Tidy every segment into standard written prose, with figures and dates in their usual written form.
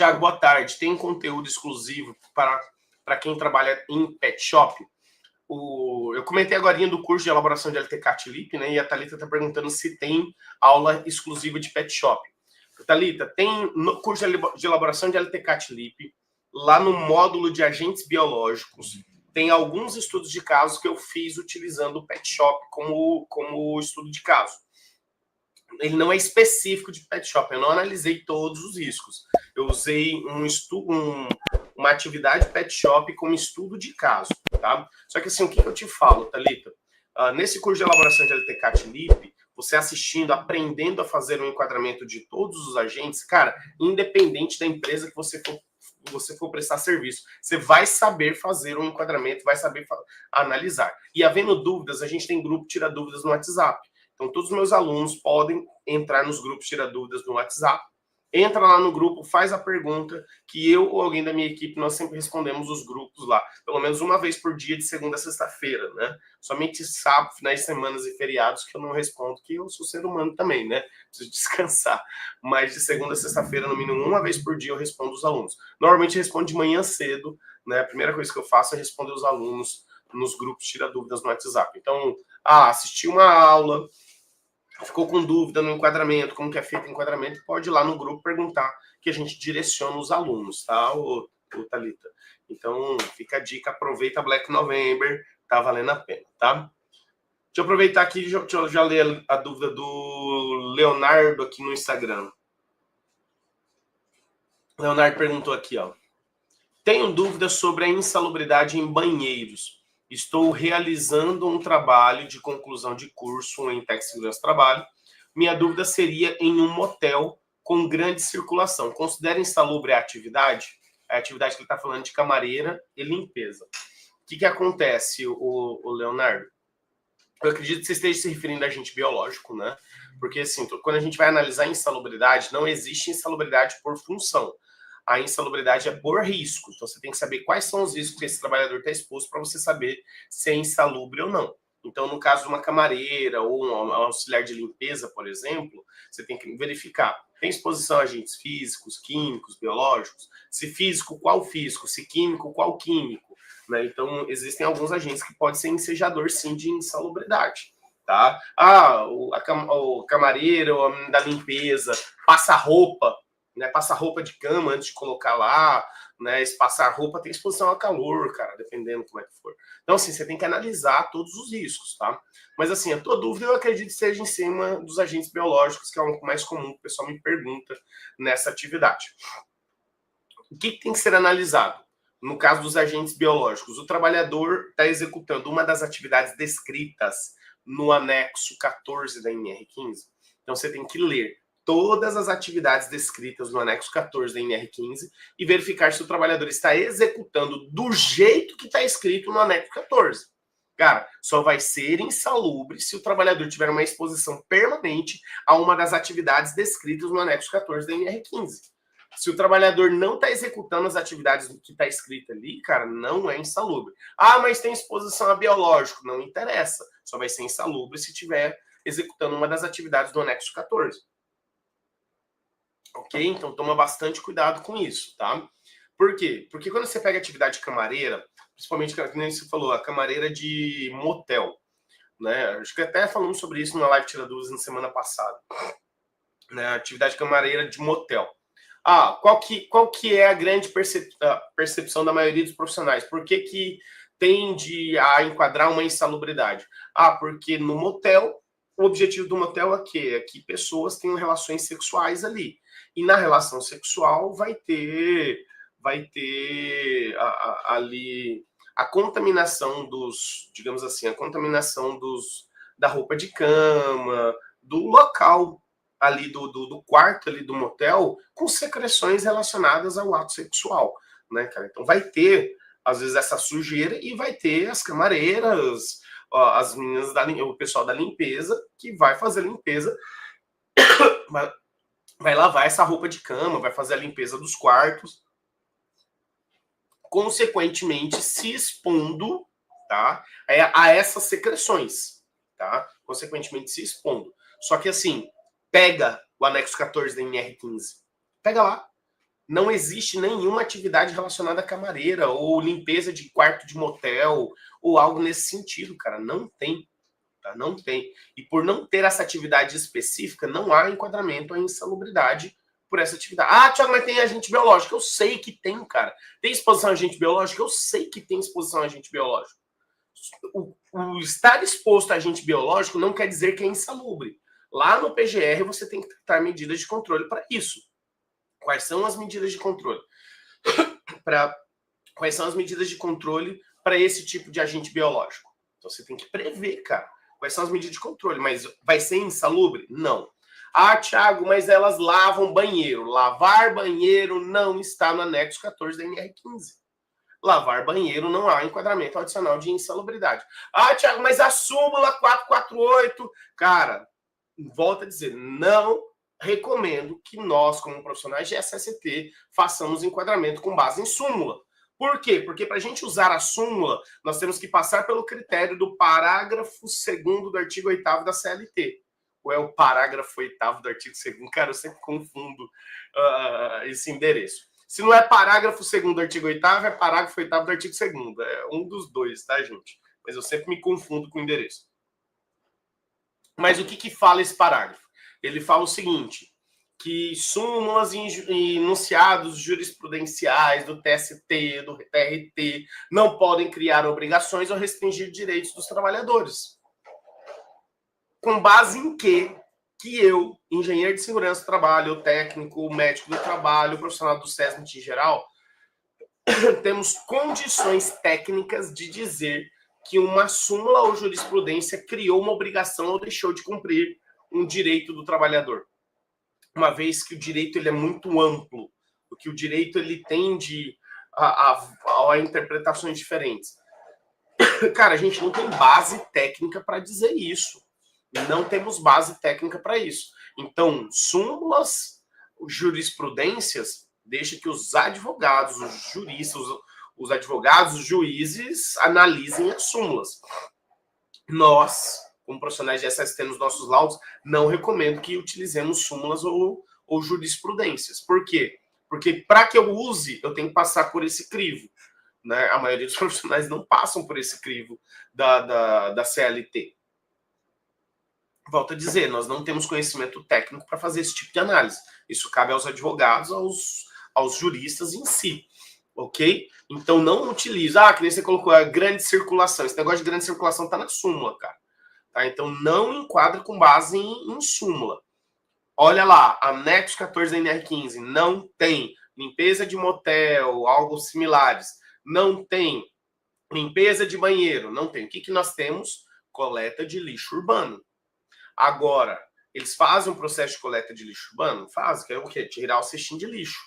Tiago, boa tarde. Tem conteúdo exclusivo para quem trabalha em pet shop? Eu comentei agora do curso de elaboração de LTCAT LIP, né? E a Thalita está perguntando se tem aula exclusiva de pet shop. Thalita, tem no curso de elaboração de LTCAT LIP, lá no módulo de agentes biológicos, tem alguns estudos de casos que eu fiz utilizando o pet shop como estudo de caso. Ele não é específico de pet shop, eu não analisei todos os riscos. Eu usei uma atividade pet shop como estudo de caso, tá? Só que assim, o que eu te falo, Thalita? Nesse curso de elaboração de LTCAT LIP, você assistindo, aprendendo a fazer um enquadramento de todos os agentes, cara, independente da empresa que você for prestar serviço, você vai saber fazer um enquadramento, vai saber analisar. E havendo dúvidas, a gente tem grupo Tira Dúvidas no WhatsApp. Então, todos os meus alunos podem entrar nos grupos Tira Dúvidas no WhatsApp. Entra lá no grupo, faz a pergunta, que eu ou alguém da minha equipe, nós sempre respondemos os grupos lá. Pelo menos uma vez por dia, de segunda a sexta-feira, né? Somente sábado, finais de semana e feriados que eu não respondo, que eu sou ser humano também, né? Preciso descansar. Mas de segunda a sexta-feira, no mínimo uma vez por dia, eu respondo os alunos. Normalmente eu respondo de manhã cedo, né? A primeira coisa que eu faço é responder os alunos nos grupos Tira Dúvidas no WhatsApp. Então, assisti uma aula, ficou com dúvida no enquadramento, como que é feito o enquadramento, pode ir lá no grupo perguntar, que a gente direciona os alunos, tá, ô Thalita? Então, fica a dica, aproveita Black November, tá valendo a pena, tá? Deixa eu aproveitar aqui, deixa eu já ler a dúvida do Leonardo aqui no Instagram. Leonardo perguntou aqui, ó. Tenho dúvidas sobre a insalubridade em banheiros. Estou realizando um trabalho de conclusão de curso em Tec Segurança do Trabalho. Minha dúvida seria em um motel com grande circulação. Considera insalubre a atividade? A atividade que ele está falando de camareira e limpeza. O que acontece, o Leonardo? Eu acredito que você esteja se referindo a agente biológico, né? Porque, assim, quando a gente vai analisar insalubridade, não existe insalubridade por função. A insalubridade é por risco. Então, você tem que saber quais são os riscos que esse trabalhador está exposto para você saber se é insalubre ou não. Então, no caso de uma camareira ou um auxiliar de limpeza, por exemplo, você tem que verificar. Tem exposição a agentes físicos, químicos, biológicos? Se físico, qual físico? Se químico, qual químico? Né? Então, existem alguns agentes que podem ser ensejador, sim, de insalubridade. Tá? O camareiro, o homem da limpeza, passa roupa, né? Passa roupa de cama antes de colocar lá, né? Se passar roupa tem exposição a calor, cara, dependendo como é que for. Então, assim, você tem que analisar todos os riscos, tá? Mas, assim, a tua dúvida eu acredito que seja em cima dos agentes biológicos, que é o mais comum que o pessoal me pergunta nessa atividade. O que tem que ser analisado? No caso dos agentes biológicos, o trabalhador está executando uma das atividades descritas no anexo 14 da NR15. Então, você tem que ler todas as atividades descritas no anexo 14 da NR15 e verificar se o trabalhador está executando do jeito que está escrito no anexo 14. Cara, só vai ser insalubre se o trabalhador tiver uma exposição permanente a uma das atividades descritas no anexo 14 da NR15. Se o trabalhador não está executando as atividades que está escrito ali, cara, não é insalubre. Mas tem exposição a biológico. Não interessa. Só vai ser insalubre se estiver executando uma das atividades do anexo 14. Ok? Então, toma bastante cuidado com isso, tá? Por quê? Porque quando você pega atividade camareira, principalmente, como você falou, a camareira de motel, né? Acho que até falamos sobre isso numa live Tira Dúvidas na semana passada. Né? Atividade camareira de motel. Qual que é a grande percepção da maioria dos profissionais? Por que tende a enquadrar uma insalubridade? Porque no motel, o objetivo do motel é quê? É que pessoas tenham relações sexuais ali. E na relação sexual vai ter ali a contaminação digamos assim, da roupa de cama, do local ali do quarto ali do motel com secreções relacionadas ao ato sexual, né, cara? Então vai ter, às vezes, essa sujeira e vai ter as camareiras, as meninas, o pessoal da limpeza que vai fazer a limpeza, vai lavar essa roupa de cama, vai fazer a limpeza dos quartos, consequentemente se expondo, tá, a essas secreções, tá? Consequentemente se expondo. Só que assim, pega o anexo 14 da NR15. Pega lá. Não existe nenhuma atividade relacionada à camareira ou limpeza de quarto de motel ou algo nesse sentido, cara. Não tem. Tá? Não tem. E por não ter essa atividade específica, não há enquadramento à insalubridade por essa atividade. Ah, Thiago, mas tem agente biológico. Eu sei que tem, cara. Tem exposição a agente biológico? Eu sei que tem exposição a agente biológico. O estar exposto a agente biológico não quer dizer que é insalubre. Lá no PGR você tem que tratar medidas de controle para isso. Quais são as medidas de controle? Quais são as medidas de controle para esse tipo de agente biológico? Então você tem que prever, cara. Quais são as medidas de controle? Mas vai ser insalubre? Não. Ah, Thiago, mas elas lavam banheiro. Lavar banheiro não está no anexo 14 da NR15. Lavar banheiro não há enquadramento adicional de insalubridade. Ah, Thiago, mas a súmula 448... Cara, volto a dizer, não recomendo que nós, como profissionais de SST, façamos enquadramento com base em súmula. Por quê? Porque para a gente usar a súmula, nós temos que passar pelo critério do parágrafo 2º do artigo 8º da CLT. Ou é o parágrafo 8º do artigo 2º? Cara, eu sempre confundo esse endereço. Se não é parágrafo 2º do artigo 8º, é parágrafo 8º do artigo 2º. É um dos dois, tá, gente? Mas eu sempre me confundo com o endereço. Mas o que fala esse parágrafo? Ele fala o seguinte, que súmulas e enunciados jurisprudenciais do TST, do TRT, não podem criar obrigações ou restringir direitos dos trabalhadores. Com base em que eu, engenheiro de segurança do trabalho, técnico, médico do trabalho, profissional do SESMIT em geral, temos condições técnicas de dizer que uma súmula ou jurisprudência criou uma obrigação ou deixou de cumprir um direito do trabalhador. Uma vez que o direito ele é muito amplo, porque o direito ele tende a interpretações diferentes. Cara, a gente não tem base técnica para dizer isso. Não temos base técnica para isso. Então, súmulas, jurisprudências, deixa que os advogados, os juristas, os advogados, os juízes analisem as súmulas. Nós, como profissionais de SST nos nossos laudos, não recomendo que utilizemos súmulas ou jurisprudências. Por quê? Porque para que eu use, eu tenho que passar por esse crivo. Né? A maioria dos profissionais não passam por esse crivo da CLT. Volto a dizer, nós não temos conhecimento técnico para fazer esse tipo de análise. Isso cabe aos advogados, aos juristas em si. Ok? Então não utiliza, que nem você colocou, a grande circulação. Esse negócio de grande circulação está na súmula, cara. Tá? Então não enquadra com base em súmula. Olha lá, anexo 14 da NR15, não tem limpeza de motel, algo similares, não tem limpeza de banheiro, não tem. O que nós temos? Coleta de lixo urbano. Agora, eles fazem um processo de coleta de lixo urbano? Fazem, que é o quê? Tirar o cestinho de lixo.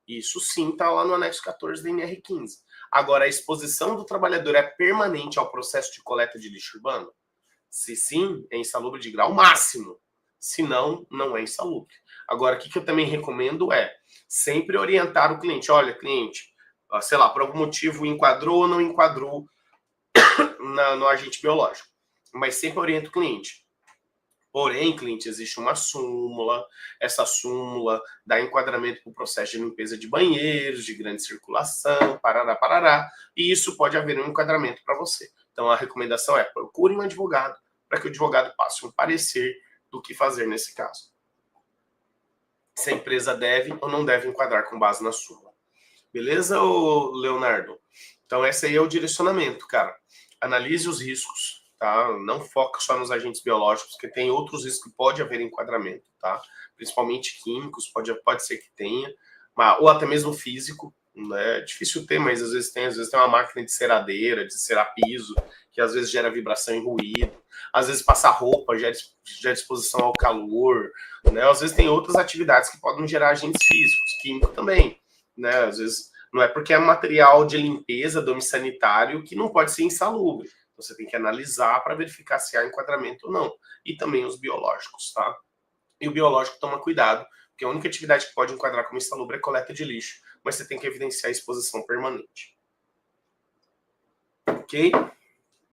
Isso sim está lá no anexo 14 da NR15. Agora, a exposição do trabalhador é permanente ao processo de coleta de lixo urbano? Se sim, é insalubre de grau máximo. Se não, não é insalubre. Agora, o que eu também recomendo é sempre orientar o cliente. Olha, cliente, sei lá, por algum motivo enquadrou ou não enquadrou no agente biológico. Mas sempre orienta o cliente. Porém, cliente, existe uma súmula, essa súmula dá enquadramento para o processo de limpeza de banheiros, de grande circulação, parará, e isso pode haver um enquadramento para você. Então, a recomendação é procure um advogado, para que o advogado passe um parecer do que fazer nesse caso. Se a empresa deve ou não deve enquadrar com base na súmula. Beleza, Leonardo? Então, esse aí é o direcionamento, cara. Analise os riscos. Tá? Não foca só nos agentes biológicos, porque tem outros riscos que pode haver enquadramento, tá? Principalmente químicos, pode ser que tenha, ou até mesmo físico, né? É difícil ter, mas às vezes tem uma máquina de ceradeira, de cerar piso, que às vezes gera vibração e ruído, às vezes passar roupa gera exposição ao calor, né? Às vezes tem outras atividades que podem gerar agentes físicos, químico também, né? Às vezes não é porque é material de limpeza, domiciliário, que não pode ser insalubre. Você tem que analisar para verificar se há enquadramento ou não. E também os biológicos, tá? E o biológico toma cuidado, porque a única atividade que pode enquadrar como insalubre é coleta de lixo, mas você tem que evidenciar a exposição permanente. Ok?